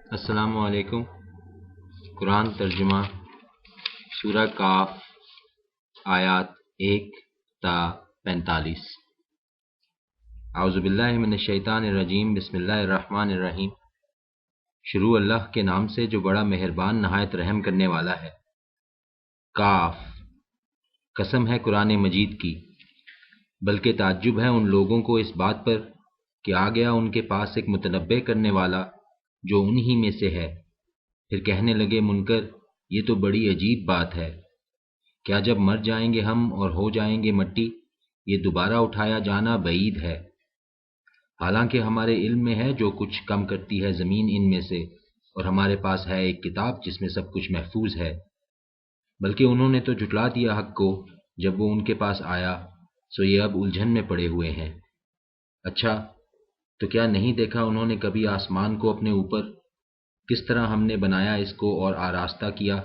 السلام علیکم۔ قرآن ترجمہ سورہ کاف آیات 1 تا 45۔ اعوذ باللہ من الشیطان الرجیم، بسم اللہ الرحمن الرحیم۔ شروع اللہ کے نام سے جو بڑا مہربان نہایت رحم کرنے والا ہے۔ کاف، قسم ہے قرآن مجید کی، بلکہ تعجب ہے ان لوگوں کو اس بات پر کہ آ گیا ان کے پاس ایک متنبع کرنے والا جو انہی میں سے ہے۔ پھر کہنے لگے منکر، یہ تو بڑی عجیب بات ہے، کیا جب مر جائیں گے ہم اور ہو جائیں گے مٹی، یہ دوبارہ اٹھایا جانا بعید ہے۔ حالانکہ ہمارے علم میں ہے جو کچھ کم کرتی ہے زمین ان میں سے، اور ہمارے پاس ہے ایک کتاب جس میں سب کچھ محفوظ ہے۔ بلکہ انہوں نے تو جھٹلا دیا حق کو جب وہ ان کے پاس آیا، سو یہ اب الجھن میں پڑے ہوئے ہیں۔ اچھا، تو کیا نہیں دیکھا انہوں نے کبھی آسمان کو اپنے اوپر، کس طرح ہم نے بنایا اس کو اور آراستہ کیا،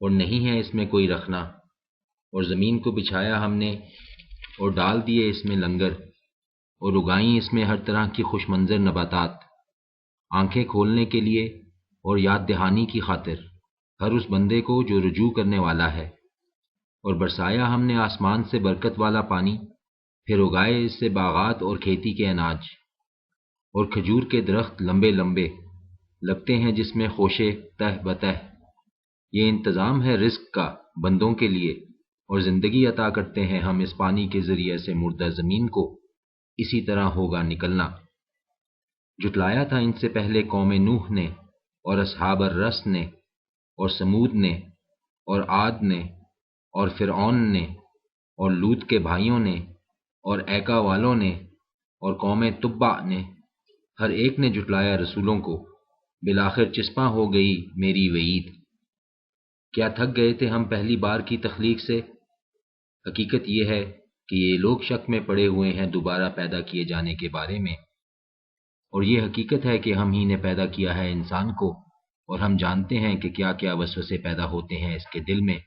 اور نہیں ہے اس میں کوئی رکھنا، اور زمین کو بچھایا ہم نے اور ڈال دیے اس میں لنگر، اور اگائیں اس میں ہر طرح کی خوش منظر نباتات، آنکھیں کھولنے کے لیے اور یاد دہانی کی خاطر ہر اس بندے کو جو رجوع کرنے والا ہے۔ اور برسایا ہم نے آسمان سے برکت والا پانی، پھر اگائے اس سے باغات اور کھیتی کے اناج، اور کھجور کے درخت لمبے لمبے لگتے ہیں جس میں خوشے تہ بتہ۔ یہ انتظام ہے رزق کا بندوں کے لیے، اور زندگی عطا کرتے ہیں ہم اس پانی کے ذریعے سے مردہ زمین کو، اسی طرح ہوگا نکلنا۔ جھٹلایا تھا ان سے پہلے قوم نوح نے اور اصحاب الرس نے اور سمود نے اور عاد نے اور فرعون نے اور لوط کے بھائیوں نے اور ایکا والوں نے اور قوم تبع نے، ہر ایک نے جھٹلایا رسولوں کو، بالآخر چسپاں ہو گئی میری وعید۔ کیا تھک گئے تھے ہم پہلی بار کی تخلیق سے؟ حقیقت یہ ہے کہ یہ لوگ شک میں پڑے ہوئے ہیں دوبارہ پیدا کیے جانے کے بارے میں، اور یہ حقیقت ہے کہ ہم ہی نے پیدا کیا ہے انسان کو، اور ہم جانتے ہیں کہ کیا کیا وسوسے پیدا ہوتے ہیں اس کے دل میں،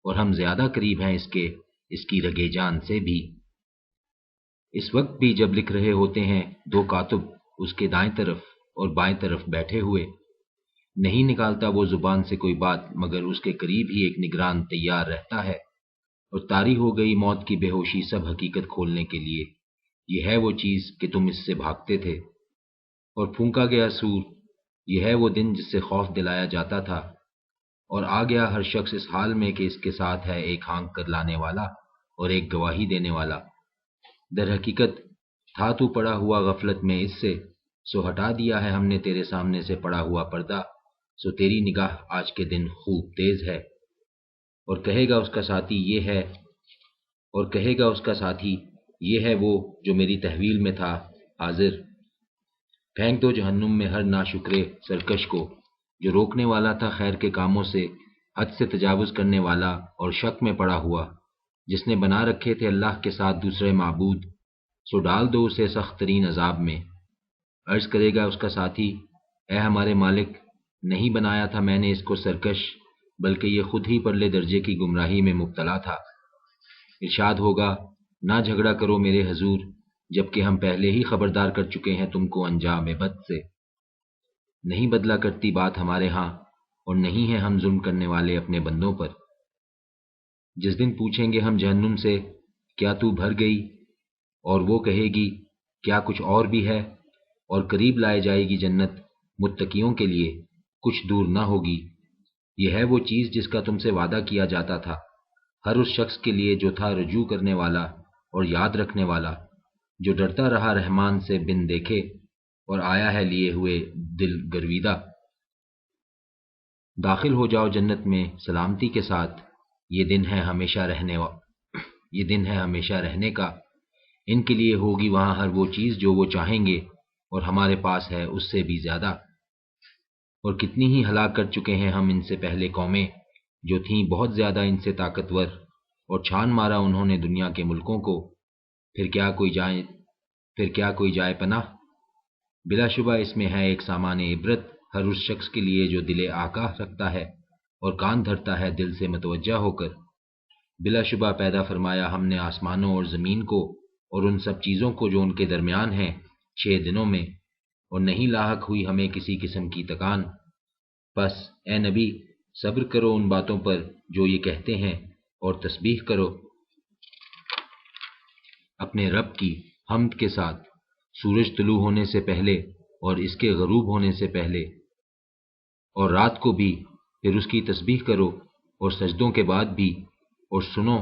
اور ہم زیادہ قریب ہیں اس کی رگے جان سے بھی۔ اس وقت بھی جب لکھ رہے ہوتے ہیں دو کاتب اس کے دائیں طرف اور بائیں طرف بیٹھے ہوئے، نہیں نکالتا وہ زبان سے کوئی بات مگر اس کے قریب ہی ایک نگران تیار رہتا ہے، اور طاری ہو گئی موت کی بے ہوشی سب حقیقت کھولنے کے لیے۔ یہ ہے وہ چیز کہ تم اس سے بھاگتے تھے، اور پھونکا گیا سور، یہ ہے وہ دن جس سے خوف دلایا جاتا تھا، اور آ گیا ہر شخص اس حال میں کہ اس کے ساتھ ہے ایک ہانک کر لانے والا اور ایک گواہی دینے والا۔ در حقیقت تھا تو پڑا ہوا غفلت میں اس سے، سو ہٹا دیا ہے ہم نے تیرے سامنے سے پڑا ہوا پردہ، سو تیری نگاہ آج کے دن خوب تیز ہے۔ اور کہے گا اس کا ساتھی یہ ہے وہ جو میری تحویل میں تھا حاضر۔ پھینک دو جہنم میں ہر ناشکرے سرکش کو، جو روکنے والا تھا خیر کے کاموں سے، حد سے تجاوز کرنے والا اور شک میں پڑا ہوا، جس نے بنا رکھے تھے اللہ کے ساتھ دوسرے معبود، سو ڈال دو اسے سخت ترین عذاب میں۔ عرض کرے گا اس کا ساتھی، اے ہمارے مالک، نہیں بنایا تھا میں نے اس کو سرکش، بلکہ یہ خود ہی پرلے درجے کی گمراہی میں مبتلا تھا۔ ارشاد ہوگا، نہ جھگڑا کرو میرے حضور، جبکہ ہم پہلے ہی خبردار کر چکے ہیں تم کو انجام بد سے۔ نہیں بدلا کرتی بات ہمارے ہاں، اور نہیں ہیں ہم ظلم کرنے والے اپنے بندوں پر۔ جس دن پوچھیں گے ہم جہنم سے، کیا تو بھر گئی؟ اور وہ کہے گی، کیا کچھ اور بھی ہے؟ اور قریب لائے جائے گی جنت متقیوں کے لیے، کچھ دور نہ ہوگی۔ یہ ہے وہ چیز جس کا تم سے وعدہ کیا جاتا تھا، ہر اس شخص کے لیے جو تھا رجوع کرنے والا اور یاد رکھنے والا، جو ڈرتا رہا رحمان سے بن دیکھے اور آیا ہے لیے ہوئے دل گرویدہ۔ داخل ہو جاؤ جنت میں سلامتی کے ساتھ، یہ دن ہے ہمیشہ رہنے کا، ان کے لیے ہوگی وہاں ہر وہ چیز جو وہ چاہیں گے، اور ہمارے پاس ہے اس سے بھی زیادہ۔ اور کتنی ہی ہلاک کر چکے ہیں ہم ان سے پہلے قومیں جو تھیں بہت زیادہ ان سے طاقتور، اور چھان مارا انہوں نے دنیا کے ملکوں کو، پھر کیا کوئی جائے پناہ؟ بلا شبہ اس میں ہے ایک سامان عبرت ہر اس شخص کے لیے جو دل آگاہ رکھتا ہے اور کان دھرتا ہے دل سے متوجہ ہو کر۔ بلا شبہ پیدا فرمایا ہم نے آسمانوں اور زمین کو اور ان سب چیزوں کو جو ان کے درمیان ہیں 6 دنوں میں، اور نہیں لاحق ہوئی ہمیں کسی قسم کی تکان۔ بس اے نبی صبر کرو ان باتوں پر جو یہ کہتے ہیں، اور تسبیح کرو اپنے رب کی حمد کے ساتھ، سورج طلوع ہونے سے پہلے اور اس کے غروب ہونے سے پہلے، اور رات کو بھی پھر اس کی تسبیح کرو اور سجدوں کے بعد بھی، اور سنو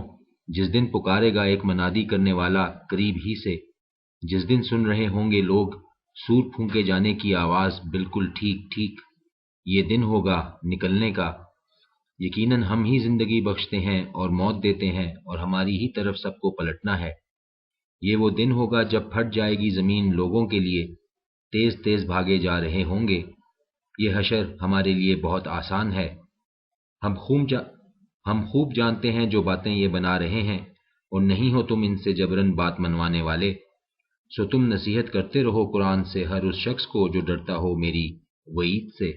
جس دن پکارے گا ایک منادی کرنے والا قریب ہی سے، جس دن سن رہے ہوں گے لوگ سور پھونکے جانے کی آواز بالکل ٹھیک ٹھیک۔ یہ دن ہوگا نکلنے کا، یقیناً ہم ہی زندگی بخشتے ہیں اور موت دیتے ہیں، اور ہماری ہی طرف سب کو پلٹنا ہے۔ یہ وہ دن ہوگا جب پھٹ جائے گی زمین لوگوں کے لیے، تیز تیز بھاگے جا رہے ہوں گے۔ یہ حشر ہمارے لیے بہت آسان ہے، ہم خوب جانتے ہیں جو باتیں یہ بنا رہے ہیں، اور نہیں ہو تم ان سے جبراً بات منوانے والے۔ سو تم نصیحت کرتے رہو قرآن سے ہر اس شخص کو جو ڈرتا ہو میری وعید سے۔